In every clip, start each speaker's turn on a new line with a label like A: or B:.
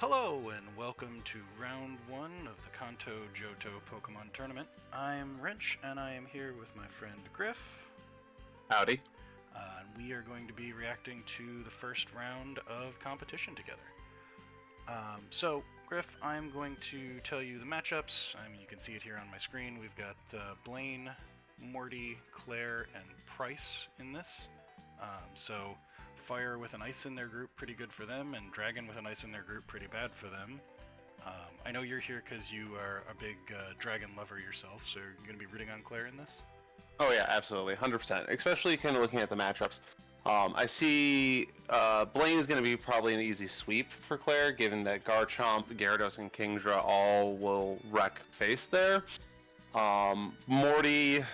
A: Hello and welcome to round 1 of the Kanto Johto Pokemon Tournament. I'm Wrench and I am here with my friend Grif.
B: Howdy.
A: And we are going to be reacting to the first round of competition together. So, Grif, I'm going to tell you the matchups. I mean, you can see it here on my screen. We've got Blaine, Morty, Clair, and Pryce in this. So Fire with an Ice in their group, pretty good for them, and Dragon with an Ice in their group, pretty bad for them. I know you're here because you are a big Dragon lover yourself, so you're going to be rooting on Claire in this?
B: Oh yeah, absolutely, 100%. Especially kind of looking at the matchups. I see Blaine is going to be probably an easy sweep for Claire, given that Garchomp, Gyarados, and Kingdra all will wreck face there. Morty...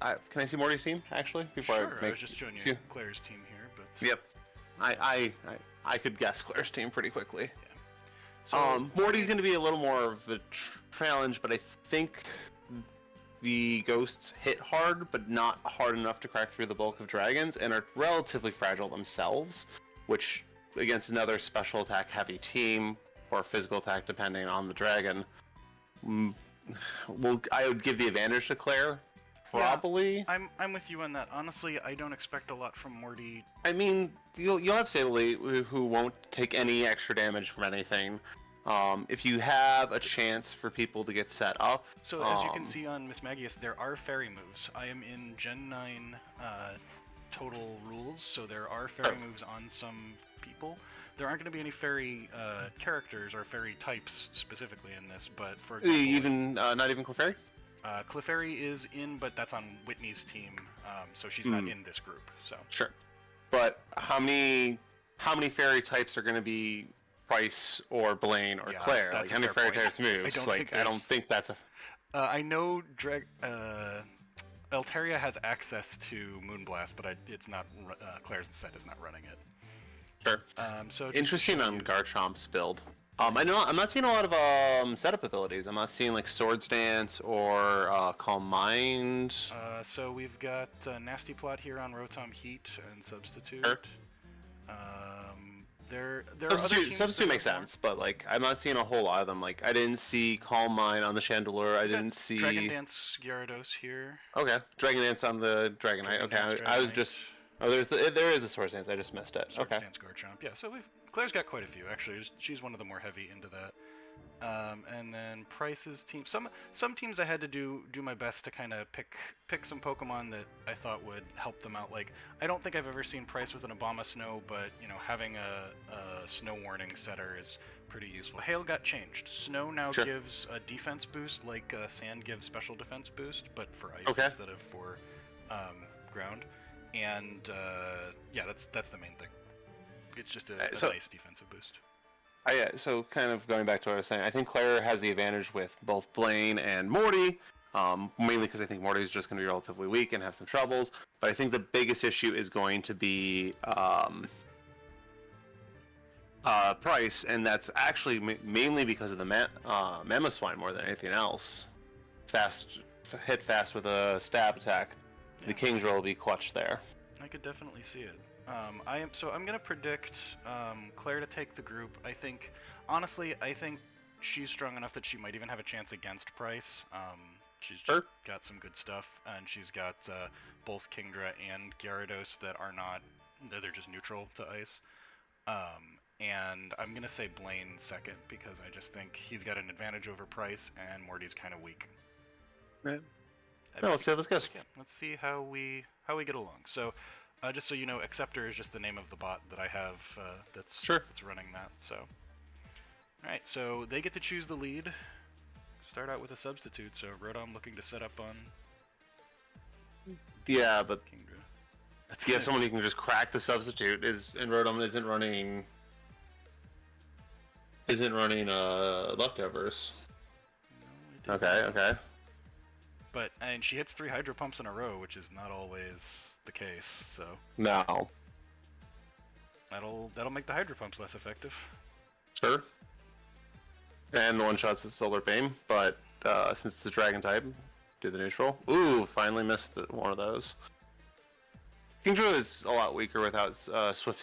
B: can I see Morty's team, actually? Before
A: Sure,
B: I
A: was just showing you Claire's team here, but...
B: Yep. I could guess Claire's team pretty quickly.
A: Yeah. So,
B: Morty's going to be a little more of a challenge, but I think the ghosts hit hard, but not hard enough to crack through the bulk of dragons, and are relatively fragile themselves, which, against another special attack heavy team, or physical attack depending on the dragon, I would give the advantage to Claire. Probably.
A: Yeah, I'm with you on that. Honestly, I don't expect a lot from Morty.
B: I mean, you'll have Sableye who won't take any extra damage from anything. If you have a chance for people to get set up.
A: So as you can see on Miss Magius, there are fairy moves. I am in Gen 9 total rules, so there are fairy moves on some people. There aren't going to be any fairy characters or fairy types specifically in this, but for example...
B: not even Clefairy?
A: Clefairy is in, but that's on Whitney's team, so she's not in this group. So
B: sure, but how many fairy types are going to be Pryce or Blaine or Claire? Like how many fairy types moves? I don't think that's a.
A: I know Altaria has access to Moonblast, but it's not. Claire's set is not running it.
B: Sure.
A: So
B: interesting on Garchomp's build. I know I'm not seeing a lot of setup abilities. I'm not seeing like Swords Dance or Calm Mind.
A: So we've got Nasty Plot here on Rotom Heat and Substitute.
B: Sure.
A: There are other teams
B: Substitute makes sense, but like I'm not seeing a whole lot of them. Like I didn't see Calm Mind on the Chandelure. I didn't see
A: Dragon Dance Gyarados here.
B: Okay, Dragon Dance on the Dragonite. Okay, I was just. Oh, there is a Swords Dance. I just missed it.
A: Swords Dance Garchomp. Yeah, so Claire's got quite a few actually. She's one of the more heavy into that. And then Pryce's team. Some teams I had to do my best to kind of pick some Pokemon that I thought would help them out. Like I don't think I've ever seen Pryce with an Abomasnow, but you know having a Snow Warning setter is pretty useful. Hail got changed. Snow now gives a defense boost, like Sand gives special defense boost, but for ice instead of for ground. And yeah, that's the main thing. It's just a nice defensive boost.
B: Yeah, so kind of going back to what I was saying, I think Claire has the advantage with both Blaine and Morty, mainly because I think Morty is just going to be relatively weak and have some troubles. But I think the biggest issue is going to be Pryce, and that's actually mainly because of the Mamoswine more than anything else. Hit fast with a stab attack. Yeah. The Kingdra will be clutch there.
A: I could definitely see it. I'm gonna predict Claire to take the group. Honestly, I think she's strong enough that she might even have a chance against Pryce. She's just got some good stuff, and she's got both Kingdra and Gyarados that are not. They're just neutral to ice. And I'm gonna say Blaine second because I just think he's got an advantage over Pryce, and Morty's kind of weak.
B: Right. No, let's see how this goes.
A: Yeah, let's see how we get along. So, just so you know, Acceptor is just the name of the bot that I have that's running that. So, all right, so they get to choose the lead. Start out with a substitute. So Rotom looking to set up on.
B: Yeah, but
A: Kingdra.
B: You have someone who can just crack the substitute. And Rotom isn't running leftovers. No, okay.
A: And she hits 3 Hydro Pumps in a row, which is not always the case. So
B: no,
A: that'll make the Hydro Pumps less effective.
B: Sure. And the one shots at Solar Beam, but since it's a Dragon type, do the neutral. Ooh, finally missed one of those. Kingdra is a lot weaker without Swift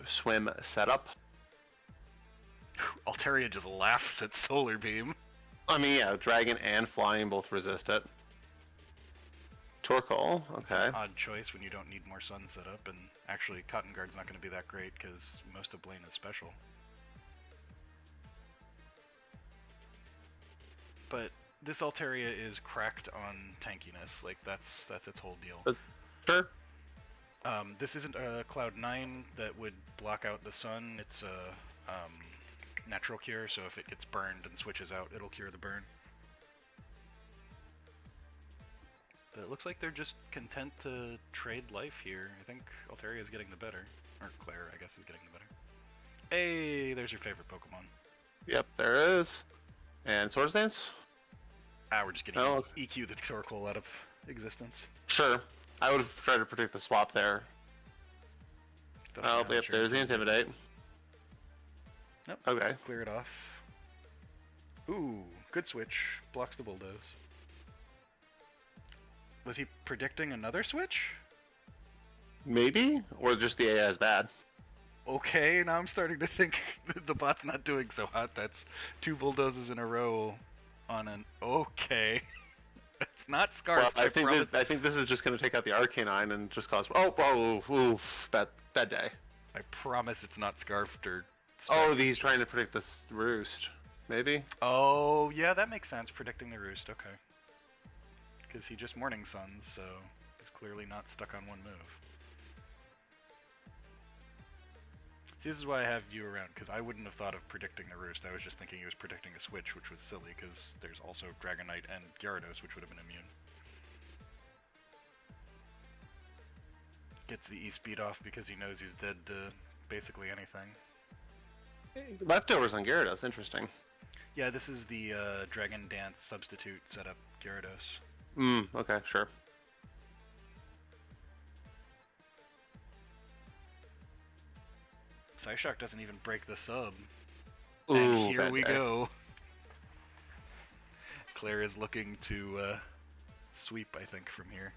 B: Swim setup.
A: Altaria just laughs at Solar Beam.
B: I mean, yeah, Dragon and Flying both resist it. Torkoal,
A: It's
B: okay.
A: an odd choice when you don't need more Sun set up, and actually Cotton Guard's not going to be that great because most of Blaine is special. But this Altaria is cracked on tankiness, like that's its whole deal.
B: Sure.
A: This isn't a Cloud 9 that would block out the Sun, it's a natural cure, so if it gets burned and switches out, it'll cure the burn. But it looks like they're just content to trade life here. I think Altaria is getting the better. Or Clair, I guess, is getting the better. Hey, there's your favorite Pokemon.
B: Yep, there is. And Swords Dance?
A: Ah, we're just getting
B: Oh.
A: EQ the Torkoal out of existence.
B: Sure. I would have tried to predict the swap there. Oh, yep, there's the Intimidate.
A: Nope.
B: Okay.
A: Clear it off. Ooh, good switch. Blocks the Bulldoze. Was he predicting another switch?
B: Maybe? Or just the AI is bad.
A: Okay, now I'm starting to think the bot's not doing so hot. That's 2 Bulldozes in a row on an... Okay. It's not Scarf,
B: Well, I
A: promise.
B: think this is just going to take out the Arcanine and just cause... Oh, oof, bad day.
A: I promise it's not Scarfed or...
B: Oh, he's trying to predict this Roost. Maybe?
A: Oh, yeah, that makes sense. Predicting the Roost, okay. Because he just Morning Suns, so he's clearly not stuck on one move. See, this is why I have you around, because I wouldn't have thought of predicting the Roost. I was just thinking he was predicting a switch, which was silly, because there's also Dragonite and Gyarados, which would have been immune. Gets the E-Speed off because he knows he's dead to basically anything.
B: Leftovers on Gyarados, interesting.
A: Yeah, this is the Dragon Dance substitute setup Gyarados.
B: Okay, sure.
A: Psyshock doesn't even break the sub.
B: Ooh,
A: And here
B: bad
A: we
B: day.
A: go. Clair is looking to sweep, I think, from here.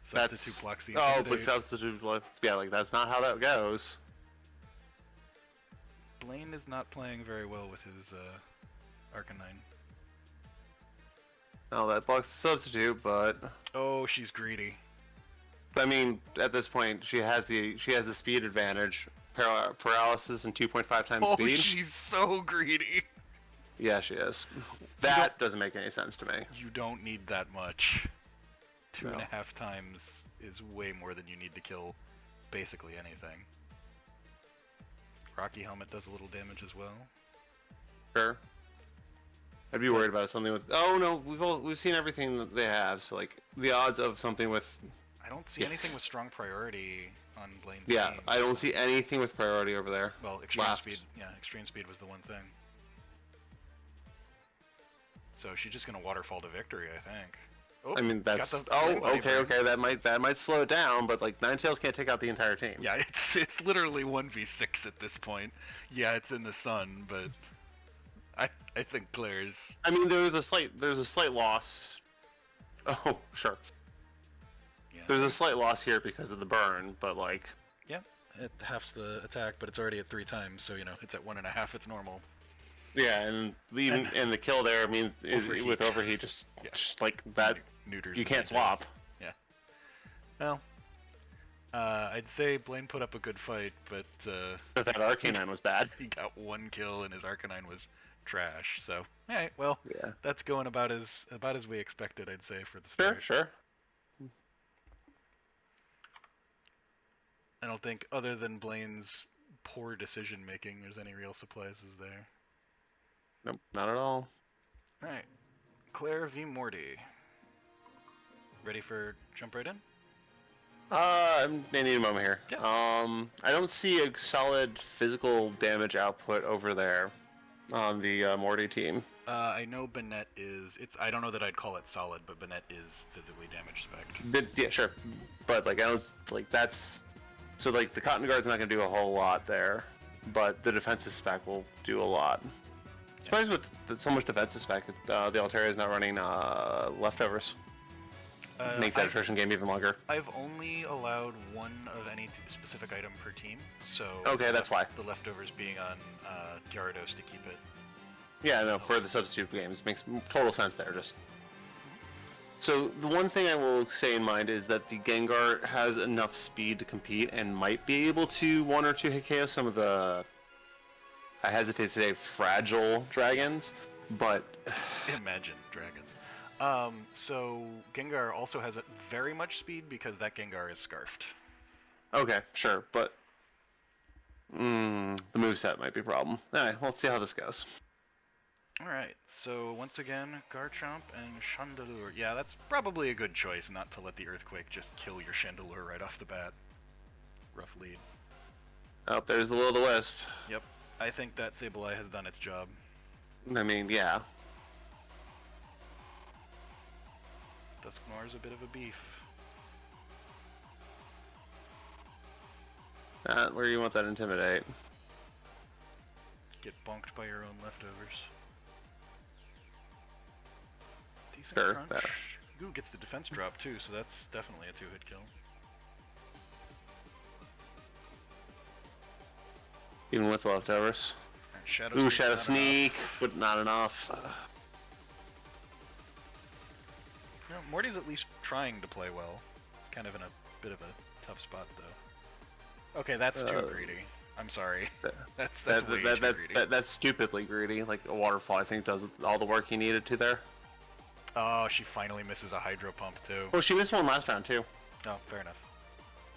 A: Substitute blocks the
B: Oh, but
A: Intimidate.
B: substitute blocks... Yeah, like, that's not how that goes.
A: Blaine is not playing very well with his Arcanine.
B: Oh, that blocks the substitute, but...
A: Oh, she's greedy.
B: I mean, at this point, she has the speed advantage. Paralysis and 2.5 times
A: Oh,
B: speed.
A: she's so greedy.
B: Yeah, she is. That doesn't make any sense to me.
A: You don't need that much. Two
B: No.
A: and a half times is way more than you need to kill basically anything. Rocky Helmet does a little damage as well.
B: Sure. I'd be worried about something with... Oh, no, we've seen everything that they have, so, like, the odds of something with...
A: I don't see anything with strong priority on Blaine's
B: Yeah,
A: team.
B: I don't see anything with priority over there.
A: Well, extreme
B: Left.
A: speed. Yeah, extreme speed was the one thing. So she's just gonna waterfall to victory, I think. Oh,
B: I mean,
A: got
B: that's...
A: the
B: Oh,
A: Flame Body
B: okay,
A: burn.
B: that might slow it down, but, like, Ninetales can't take out the entire team.
A: Yeah, it's literally 1v6 at this point. Yeah, it's in the sun, but I think Claire's...
B: I mean, there's a slight loss. Oh, sure.
A: Yeah,
B: There's a slight loss here because of the burn, but, like...
A: yeah, it halves the attack, but it's already at 3 times, so you know it's at 1.5. It's normal.
B: Yeah, and even and the kill there means
A: Overheat.
B: with overheat, just
A: Yeah.
B: just like that,
A: Neuters
B: you
A: the
B: can't
A: Ninetales.
B: swap.
A: Yeah. Well, I'd say Blaine put up a good fight, but
B: But that Arcanine was bad.
A: he got 1 kill and his Arcanine was trash. So, alright, well,
B: Yeah.
A: that's going about as we expected, I'd say, for the
B: Sure,
A: start.
B: sure.
A: I don't think, other than Blaine's poor decision making, there's any real surprises there.
B: Nope, not at all.
A: Alright, Clair v. Morty. Ready for jump right in?
B: I need a moment here.
A: Yeah.
B: I don't see a solid physical damage output over there on the Morty team.
A: I know Bennett is, I don't know that I'd call it solid, but Bennett is physically damage spec.
B: But, yeah, sure. But like I was like that's so like the Cotton Guard's not gonna do a whole lot there, but the defensive spec will do a lot. Especially with so much defensive spec, the Altaria is not running leftovers. Make that attrition game even longer.
A: I've only allowed one of any specific item per team, so
B: Okay, that's why.
A: The leftovers being on Gyarados to keep it.
B: Yeah, no, for the substitute games, makes total sense there. Just so the one thing I will say in mind is that the Gengar has enough speed to compete and might be able to 1 or 2 hit KO some of the, I hesitate to say, fragile dragons, but
A: Imagine dragons. So Gengar also has very much speed because that Gengar is scarfed.
B: Okay, sure, but the moveset might be a problem. Alright, let's see how this goes.
A: Alright, so once again, Garchomp and Chandelure. Yeah, that's probably a good choice not to let the Earthquake just kill your Chandelure right off the bat. Rough lead.
B: Oh, there's the Will-O-the-Wisp.
A: Yep, I think that Sableye has done its job.
B: I mean, yeah.
A: Dusknoir's a bit of a beef.
B: Where do you want that Intimidate?
A: Get bonked by your own leftovers. Decent
B: Sure,
A: crunch.
B: better.
A: Ooh, gets the defense drop too, so that's definitely a 2-hit kill.
B: Even with the leftovers.
A: And Shadow
B: Ooh,
A: Sneak's
B: Shadow
A: not
B: Sneak,
A: enough.
B: but not enough.
A: You know, Morty's at least trying to play well. Kind of in a bit of a tough spot though. Okay, that's too greedy. I'm sorry. That's way too greedy.
B: That's stupidly greedy. Like a waterfall, I think, does all the work he needed to there.
A: Oh, she finally misses a Hydro Pump too.
B: Well, she missed one last round too.
A: Oh, fair enough.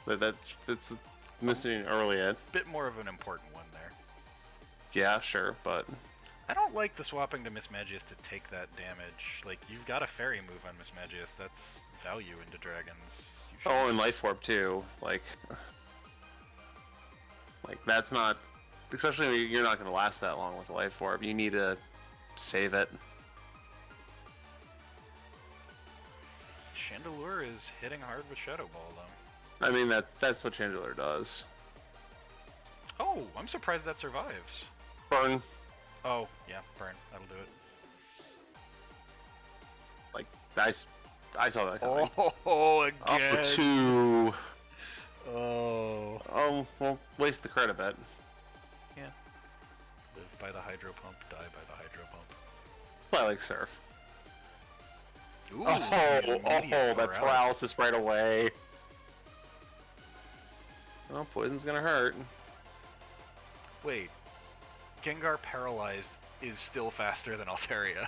B: That's missing early Ed.
A: Bit more of an important one there.
B: Yeah, sure, but
A: I don't like the swapping to Miss Magius to take that damage. Like, you've got a fairy move on Miss Magius. That's value into dragons.
B: oh, and Life Orb too. Like that's not. Especially when you're not going to last that long with a Life Orb. You need to save it.
A: Chandelure is hitting hard with Shadow Ball though.
B: I mean that's what Chandelure does.
A: Oh, I'm surprised that survives.
B: Burn.
A: Oh, yeah, burn. That'll do it.
B: Like I saw that coming.
A: Oh, again.
B: Up 2.
A: Oh.
B: Oh, well, waste the credit bet.
A: Yeah. Live by the Hydro Pump, die by the Hydro Pump.
B: I like Surf.
A: Ooh,
B: that paralysis right away. Oh, poison's gonna hurt.
A: Wait. Gengar paralyzed is still faster than Altaria.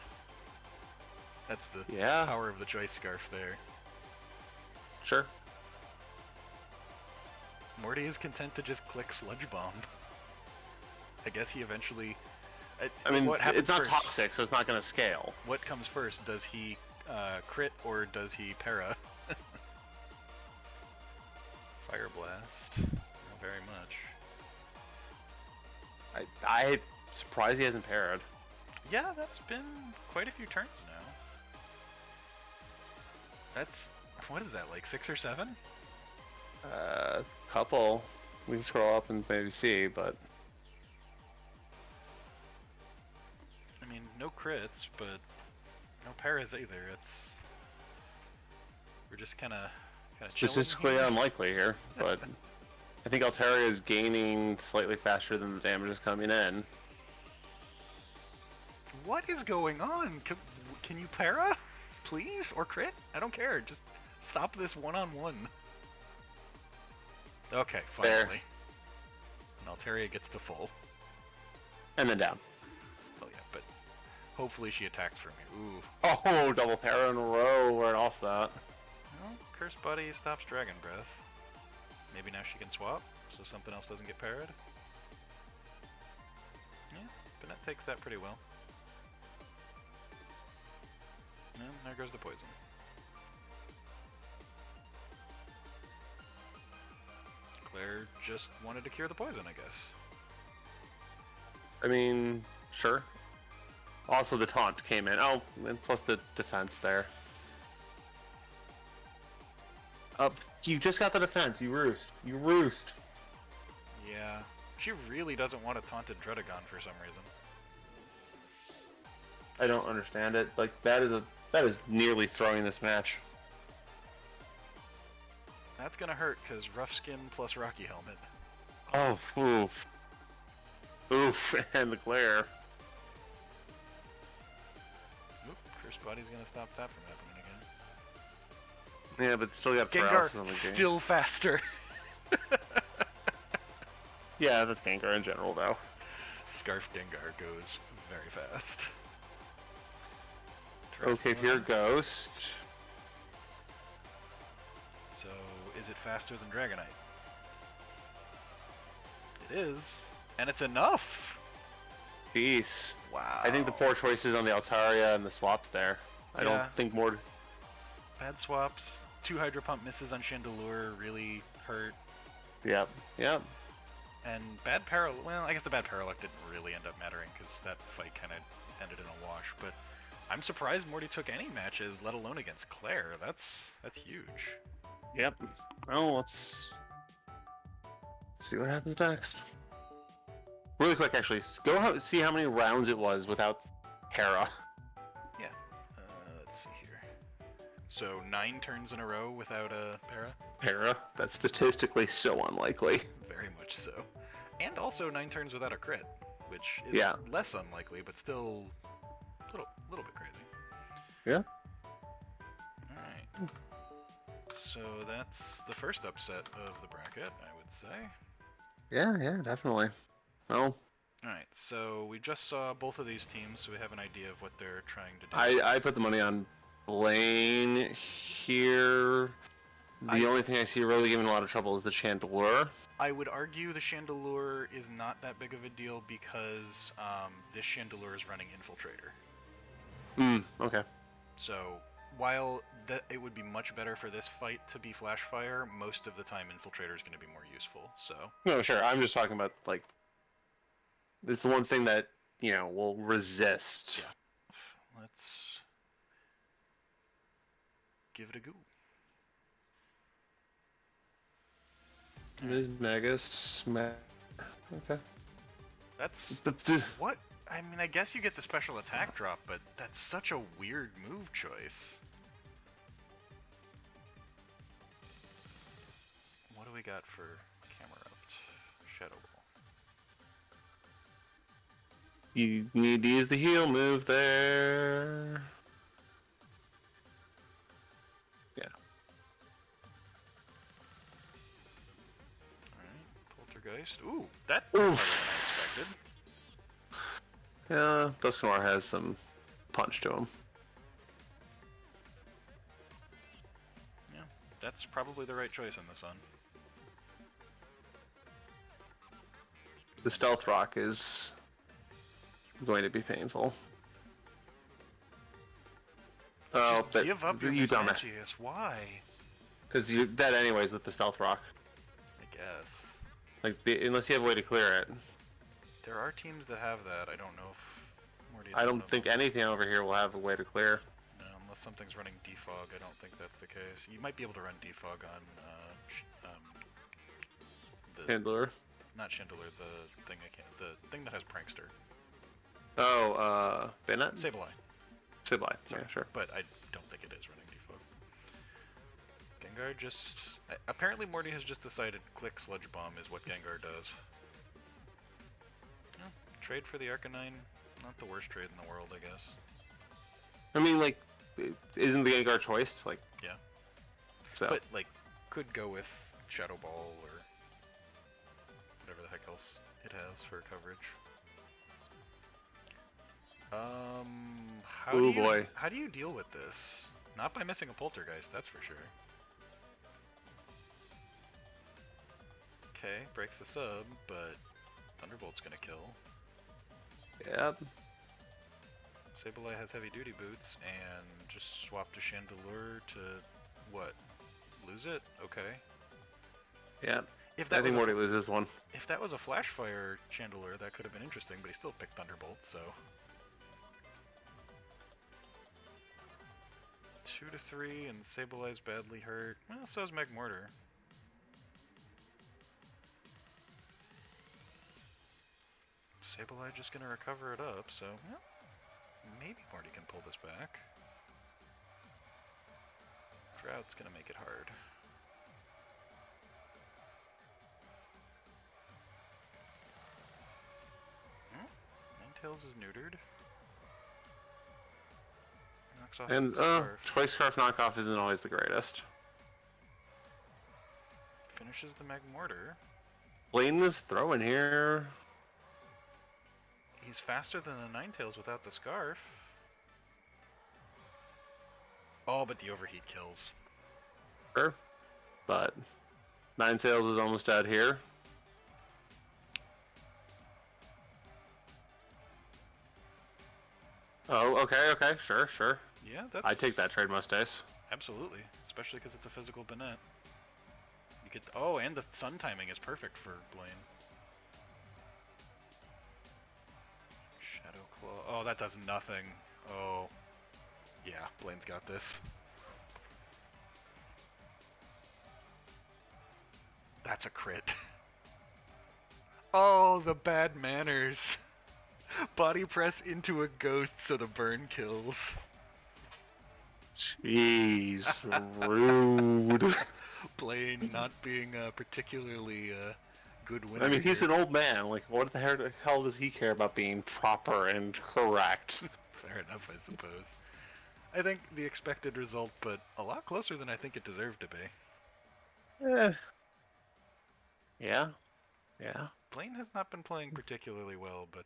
A: That's the power of the Choice Scarf there.
B: Sure.
A: Morty is content to just click Sludge Bomb. I guess he eventually...
B: I mean,
A: what happens
B: it's not
A: first?
B: toxic, so it's not going to scale.
A: What comes first? Does he crit or does he para? Fire Blast. Not very much.
B: I'm surprised he hasn't parried.
A: Yeah, that's been quite a few turns now. That's... what is that, like 6 or 7?
B: Couple. We can scroll up and maybe see, but...
A: I mean, no crits, but no paras either. It's... we're just kind of
B: statistically unlikely here, but... I think Altaria is gaining slightly faster than the damage is coming in.
A: What is going on? Can you para? Please? Or crit? I don't care. Just stop this one-on-one. Okay, finally.
B: There.
A: And Altaria gets to full.
B: And then down.
A: Oh yeah, but hopefully she attacks for me. Ooh.
B: Oh, double para in a row. We're off that.
A: Well, Cursed Body stops Dragon Breath. Maybe now she can swap, so something else doesn't get parried. Yeah, but that takes that pretty well. And there goes the poison. Clair just wanted to cure the poison, I guess.
B: I mean, sure. Also, the taunt came in. Oh, and plus the defense there. Up. You just got the defense. You roost. You roost.
A: Yeah. She really doesn't want a taunted Dredagon for some reason.
B: I don't understand it. Like that is nearly throwing this match.
A: That's gonna hurt, because rough skin plus Rocky Helmet.
B: Oh, oof. Oof, and the Clair.
A: Oop, First Body's gonna stop that from happening again.
B: Yeah, but still got
A: Gengar,
B: paralysis on the game.
A: still faster.
B: Yeah, that's Gengar in general, though.
A: Scarf Gengar goes very fast.
B: Okay, if you're a ghost.
A: So, is it faster than Dragonite? It is. And it's enough!
B: Peace.
A: Wow.
B: I think the poor choices on the Altaria and the swaps there. I don't think more.
A: Bad swaps. 2 Hydro Pump misses on Chandelure really hurt.
B: Yep. Yep.
A: And bad well, I guess the bad Paraluck didn't really end up mattering because that fight kind of ended in a wash. But I'm surprised Morty took any matches, let alone against Clair. That's huge.
B: Yep. Well, let's see what happens next. Really quick, actually, see how many rounds it was without Hera.
A: Yeah. Let's see here. So 9 turns in a row without a
B: Hera? That's statistically so unlikely.
A: Very much so. And also 9 turns without a crit, which is less unlikely, but still a little bit crazy.
B: Yeah.
A: Alright. So that's the first upset of the bracket, I would say.
B: Yeah, definitely. Well,
A: Alright, so we just saw both of these teams, so we have an idea of what they're trying to do.
B: I put the money on Blaine here. The only thing I see really giving a lot of trouble is the Chandelure.
A: I would argue the Chandelure is not that big of a deal because this Chandelure is running Infiltrator.
B: Okay.
A: So while it would be much better for this fight to be Flash Fire, most of the time Infiltrator is going to be more useful. So
B: no, sure. I'm just talking about like it's the one thing that will resist.
A: Yeah. Let's give it a go.
B: Ms. Megas. Okay.
A: That's what? I mean, I guess you get the special attack drop, but that's such a weird move choice. What do we got for Camerupt? Shadow Ball.
B: You need to use the heal move there. Yeah.
A: Poltergeist. Ooh, that's harder than I expected.
B: Yeah, Dusknoir has some punch to him.
A: Yeah, that's probably the right choice in the sun.
B: The Stealth Rock is going to be painful. Oh,
A: Just give up your Mismagius. Why?
B: Because you're dead anyways with the Stealth Rock.
A: I guess.
B: Like, unless you have a way to clear it.
A: There are teams that have that. I don't know if Morty.
B: I don't think anything over here will have a way to clear.
A: No, unless something's running defog, I don't think that's the case. You might be able to run defog on the
B: Chandelure.
A: not Chandelure, the thing that has Prankster.
B: Oh, Bayonet?
A: Sableye.
B: Sableye, yeah, sure.
A: But I don't think it is running defog. Gengar apparently Morty has just decided Click Sludge Bomb is what Gengar does. Yeah, trade for the Arcanine, not the worst trade in the world, I guess.
B: I mean, like, isn't the Gengar choice? Like,
A: yeah.
B: So.
A: But, like, could go with Shadow Ball or whatever the heck else it has for coverage. How do you deal with this? Not by missing a Poltergeist, that's for sure. Okay, breaks the sub, but Thunderbolt's gonna kill.
B: Yep.
A: Sableye has heavy duty boots and just swap to Chandelure to what? Lose it? Okay.
B: Yeah. I think Morty loses one.
A: If that was a Flash Fire Chandelure, that could have been interesting, but he still picked Thunderbolt, so. 2 to 3, and Sableye's badly hurt. Well, so is Magmortar. Sableye just gonna recover it up, so well, maybe Morty can pull this back. Drought's gonna make it hard. Ninetales is neutered. Knocks off
B: And
A: the Scarf.
B: Twice Scarf knockoff isn't always the greatest.
A: Finishes the Magmortar.
B: Blaine is throwing here.
A: He's faster than the Ninetales without the Scarf. Oh, but the Overheat kills.
B: Sure. But Ninetales is almost dead here. Oh, okay, sure.
A: Yeah, that's...
B: I take that trade most days.
A: Absolutely, especially because it's a physical Banette. You get... Oh, and the sun timing is perfect for Blaine. Shadow Claw... Oh, that does nothing. Oh. Yeah, Blaine's got this. That's a crit. Oh, the bad manners. Body press into a ghost so the burn kills.
B: Jeez, rude.
A: Blaine not being a particularly good winner.
B: I mean, he's
A: here.
B: an old man. Like, what the hell does he care about being proper and correct?
A: Fair enough, I suppose. I think the expected result, but a lot closer than I think it deserved to be.
B: Yeah.
A: Blaine has not been playing particularly well, but...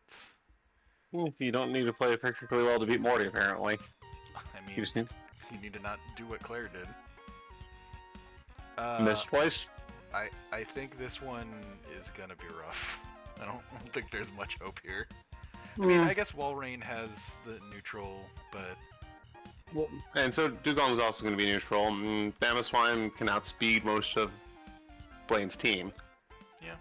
B: You don't need to play particularly well to beat Morty, apparently.
A: I mean,
B: You just need
A: you need to not do what Clair did.
B: miss twice.
A: I think this one is gonna be rough. I don't think there's much hope here. I mean, I guess Walrein has the neutral, but...
B: And so Dugong's also going to be neutral. Bamaswine can outspeed most of Blaine's team.
A: Yeah.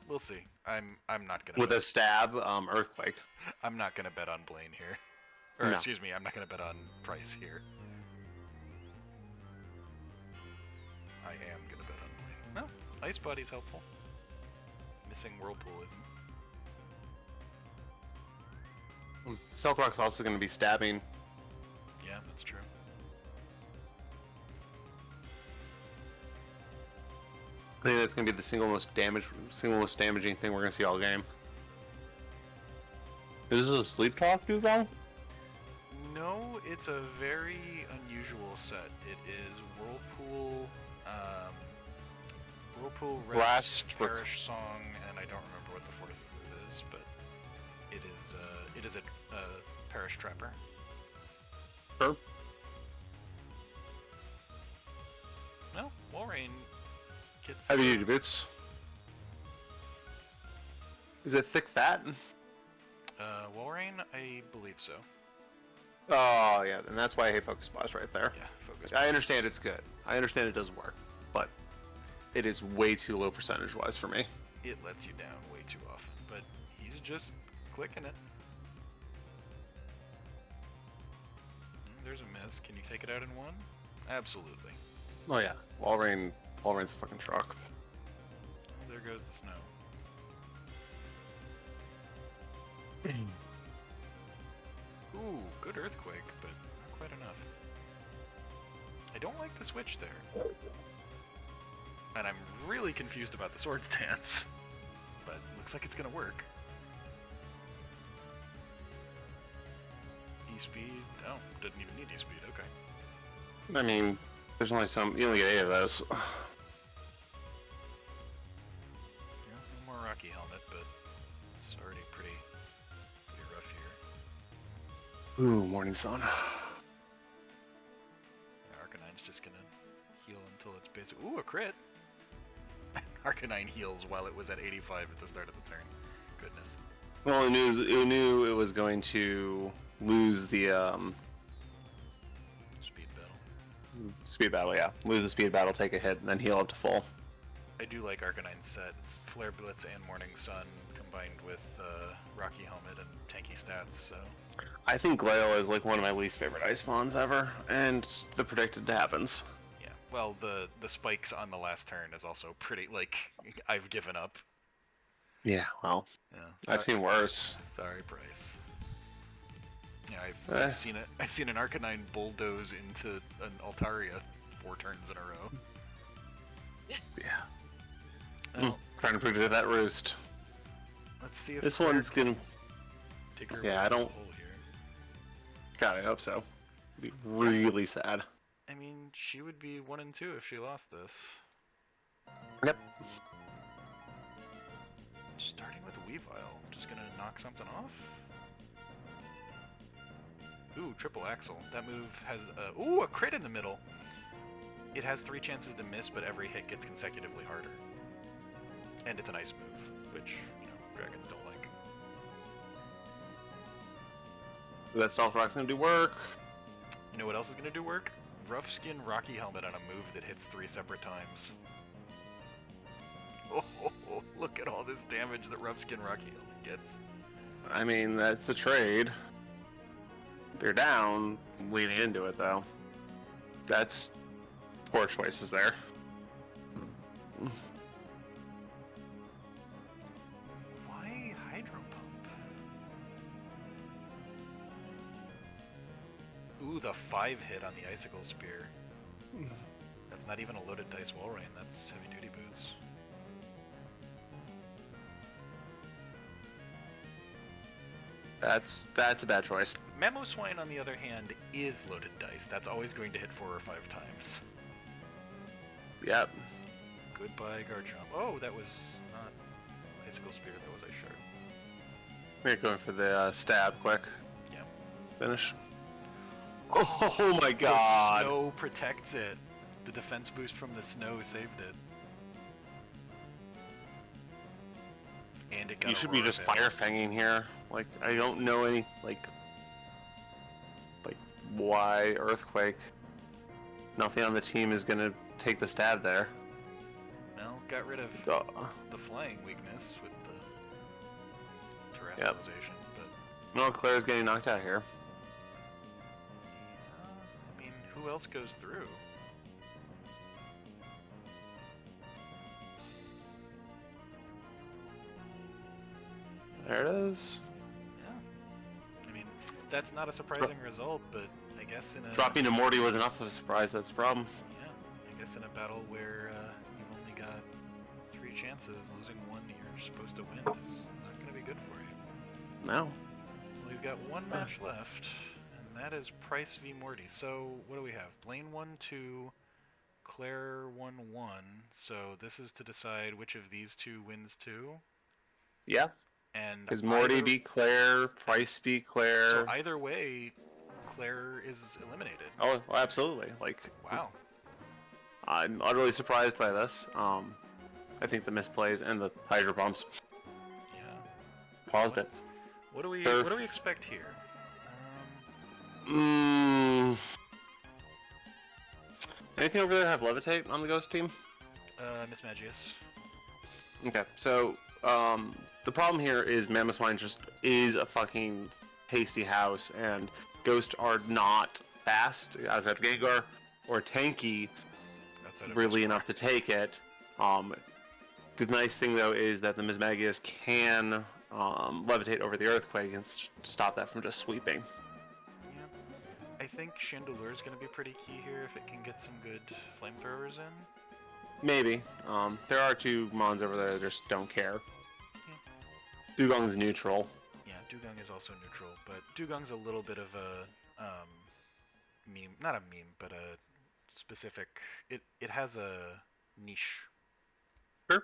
A: We'll see. I'm not gonna...
B: With a stab, Earthquake.
A: I'm not gonna bet on Blaine here. Or,
B: No.
A: excuse me, I'm not gonna bet on Pryce here. I am gonna bet on Blaine. No, Ice Body's helpful. Missing Whirlpool isn't.
B: Stealth Rock's also going to be stabbing.
A: Yeah, that's true.
B: I think that's going to be the single most damaging thing we're going to see all game. Is this a sleep talk, Dugong?
A: No, it's a very unusual set. It is Whirlpool, Rest, Perish Song, and I don't remember what the fourth is, but it is a Perish Trapper.
B: Sure.
A: No, Walrein gets...
B: Heavy duty boots. Is it thick fat?
A: Walrein, I believe so.
B: Oh, yeah, and that's why I hate Focus Blast right there.
A: Yeah, focus.
B: I understand it's good. I understand it does work, but it is way too low percentage-wise for me.
A: It lets you down way too often, but he's just clicking it. There's a miss. Can you take it out in one? Absolutely.
B: Oh yeah, Walrein's a fucking truck.
A: There goes the snow. Ooh, good Earthquake, but not quite enough. I don't like the switch there. And I'm really confused about the sword stance. But looks like it's gonna work. E-speed? Oh, didn't even need E-speed, okay.
B: I mean, there's only you only get 8 of those.
A: Yeah, no more Rocky Helmet, but it's already pretty rough here.
B: Ooh, Morning Sun.
A: Arcanine's just gonna heal until it's basic. Ooh, a crit! Arcanine heals while it was at 85 at the start of the turn. Goodness.
B: Well, it knew it was going to lose the speed battle. Yeah, lose the speed battle, take a hit, and then heal up to full.
A: I do like Arcanine's set. It's Flare Blitz and Morning Sun combined with Rocky Helmet and tanky stats. So
B: I think Glail is like one of my least favorite ice spawns ever, and the predicted happens.
A: yeah. Well, the spikes on the last turn is also pretty. Like, I've given up.
B: Yeah, well,
A: Yeah.
B: I've seen worse.
A: Sorry, Pryce. Yeah, I've seen it. I've seen an Arcanine bulldoze into an Altaria 4 turns in a row.
B: Yeah.
A: Oh,
B: Trying to predict that roost.
A: let's see if
B: This
A: Clair
B: one's gonna.
A: Take her
B: Yeah,
A: away
B: I
A: from
B: don't.
A: the hole here.
B: God, I hope so. It'd be really sad.
A: I mean, she would be 1 and 2 if she lost this.
B: Yep.
A: Starting with Weavile, just gonna knock something off. Ooh, triple axle. That move has a crit in the middle. It has 3 chances to miss, but every hit gets consecutively harder. And it's an ice move, which, dragons don't like.
B: That Stealth Rock's gonna do work.
A: You know what else is gonna do work? Rough Skin Rocky Helmet on a move that hits 3 separate times. Oh, look at all this damage that Rough Skin Rocky Helmet gets.
B: I mean, that's the trade. They're down leading into it, though. That's poor choices there.
A: Why Hydro Pump? Ooh, the 5 hit on the Icicle Spear. That's not even a loaded dice wall rain, that's heavy duty boots.
B: That's a bad choice.
A: Mamoswine, on the other hand, is loaded dice. That's always going to hit 4 or 5 times.
B: Yep.
A: Goodbye, Garchomp. Oh, that was not Icicle Spear, that was Ice Shard.
B: We're going for the stab quick.
A: Yeah.
B: Finish. Oh my god!
A: The snow protects it. The defense boost from the snow saved it. And it got
B: You should be
A: Aurora
B: just
A: Veil.
B: fire fanging here. Like, I don't know any, like why Earthquake. Nothing on the team is gonna take the stab there.
A: No, got rid of
B: Duh.
A: the flying weakness with the terrestrialization, but
B: No, Claire's getting knocked out here.
A: yeah, I mean, who else goes through?
B: There it is.
A: Yeah. I mean, that's not a surprising result, but I guess in a
B: Dropping to Morty was enough of a surprise, that's the problem.
A: yeah, I guess in a battle where you've only got 3 chances, losing 1 you're supposed to win is not going to be good for you.
B: No.
A: Well, we've got 1 match left, and that is Pryce v Morty. So what do we have? Blaine 1-2, Clair 1-1. So this is to decide which of these 2 wins 2.
B: Yeah.
A: And
B: Because Morty
A: either-
B: beat Claire, Pryce beat Claire.
A: So either way, Clair is eliminated.
B: Oh, absolutely. Like,
A: Wow.
B: I'm utterly surprised by this. I think the misplays and the Hydro Pumps
A: Yeah.
B: paused it.
A: What do we
B: Surf.
A: expect here?
B: Anything over there have Levitate on the Ghost team?
A: Miss Magius.
B: Okay, so the problem here is Mamoswine just is a fucking hasty house, and Ghost are not fast as at Gengar or tanky
A: Outside of
B: really
A: this
B: enough to take it. The nice thing though is that the Mismagius can levitate over the Earthquake and stop that from just sweeping.
A: Yeah. I think Chandelure is going to be pretty key here if it can get some good flamethrowers in.
B: Maybe. There are 2 Mons over there that just don't care. Dugong's neutral.
A: Yeah, Dugong is also neutral, but Dugong's a little bit of a meme, not a meme, but a specific. It has a niche.
B: Sure.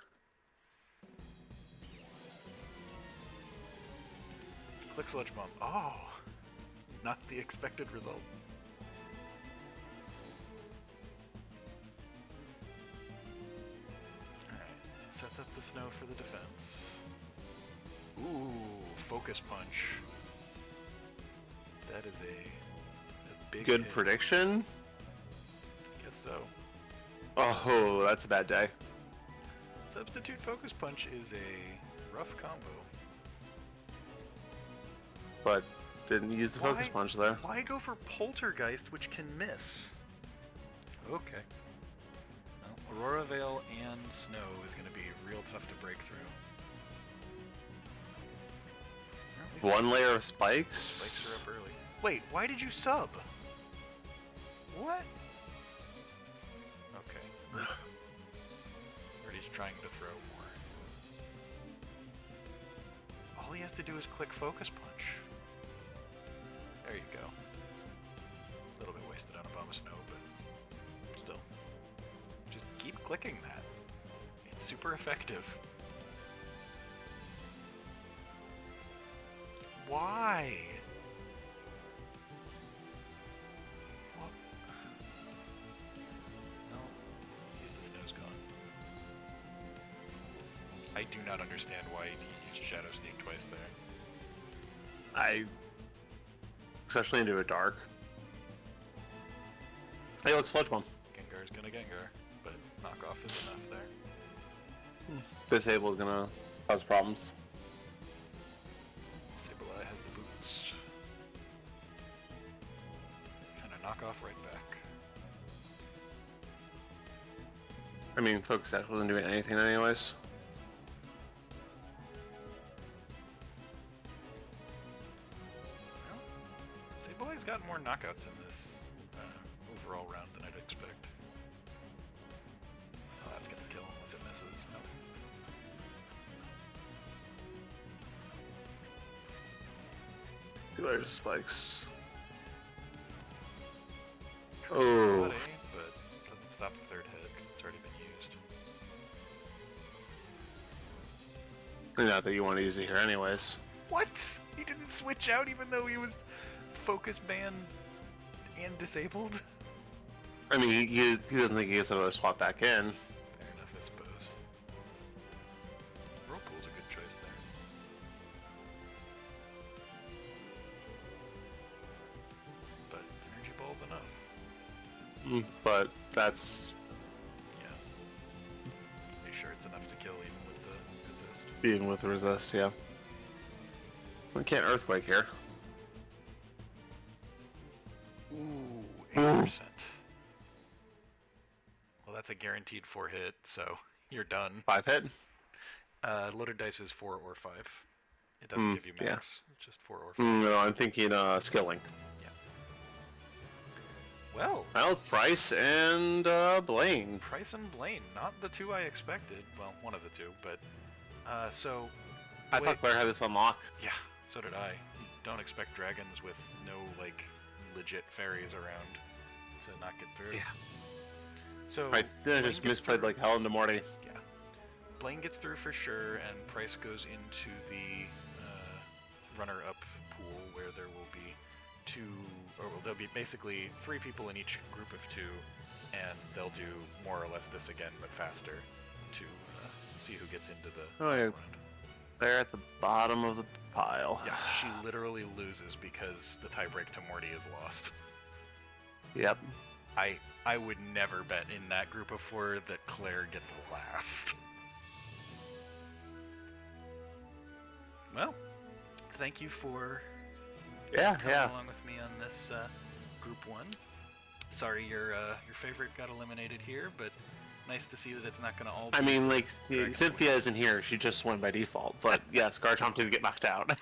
A: Click Sludge Bomb. Oh, not the expected result. Alright, sets up the snow for the defense. Ooh, Focus Punch. That is a big
B: Good
A: hit.
B: prediction.
A: Guess so.
B: Oh, that's a bad day.
A: Substitute Focus Punch is a rough combo.
B: But didn't use the Focus Punch there.
A: Why go for Poltergeist, which can miss? Okay. Well, Aurora Veil and Snow is going to be real tough to break through. Well, at least
B: One layer of spikes.
A: spikes are up early. Wait, why did you sub? What? Okay. Or he's trying to throw more. All he has to do is click Focus Punch. There you go. A little bit wasted on a Abomasnow, but still. Just keep clicking that. It's super effective. Why? What? No. The snow's gone. I do not understand why he used Shadow Sneak twice there.
B: Especially into a dark. Hey, look, Sludge Bomb.
A: Gengar's gonna Gengar, but knockoff is enough there.
B: Disable's gonna cause problems.
A: Sableye has the boots. And a knockoff right back.
B: I mean, Focus Sash wasn't doing anything anyways.
A: Well, Sableye's got more knockouts in this overall round than I'd expect. Oh, that's gonna kill unless it misses. No.
B: There's spikes.
A: Tries
B: Oh.
A: body, but doesn't stop the third hit. It's already been used.
B: Not that you want to use it here anyways.
A: What? He didn't switch out even though he was focus banned and disabled?
B: I mean, he doesn't think he gets another swap back in.
A: Fair enough, I suppose. Whirlpool's a good choice there. But Energy Ball's enough.
B: But that's
A: Yeah. Are you sure it's enough to kill even with the resist?
B: being with the resist, yeah. We can't Earthquake here.
A: Ooh, 8%. Well, that's a guaranteed 4 hit, so you're done.
B: 5 hit?
A: Loaded dice is 4 or 5. It doesn't give you max.
B: yeah.
A: It's just 4 or 5.
B: No, I'm thinking Skilling.
A: Yeah. Well,
B: Pryce and Blaine.
A: Pryce and Blaine, not the two I expected. Well, one of the two, but so.
B: I thought Clair had this unlock.
A: Yeah, so did I. You don't expect dragons with no like legit fairies around to not get through.
B: Yeah.
A: So
B: I
A: Blaine
B: just
A: gets
B: misplayed
A: through.
B: like hell into Morty.
A: Yeah. Blaine gets through for sure, and Pryce goes into the runner-up pool where there will be there'll be basically 3 people in each group of 2, and they'll do more or less this again, but faster, to see who gets into the
B: Oh, yeah.
A: round.
B: They're at the bottom of the pile.
A: Yeah, she literally loses because the tiebreak to Morty is lost.
B: Yep.
A: I would never bet in that group of 4 that Clair gets last. Well, thank you for coming along with me on this group 1. Sorry your favorite got eliminated here, but nice to see that it's not going to all be...
B: I mean, like,
A: Dragon
B: Cynthia isn't here. She just won by default. But yes, Garchomp did get knocked out.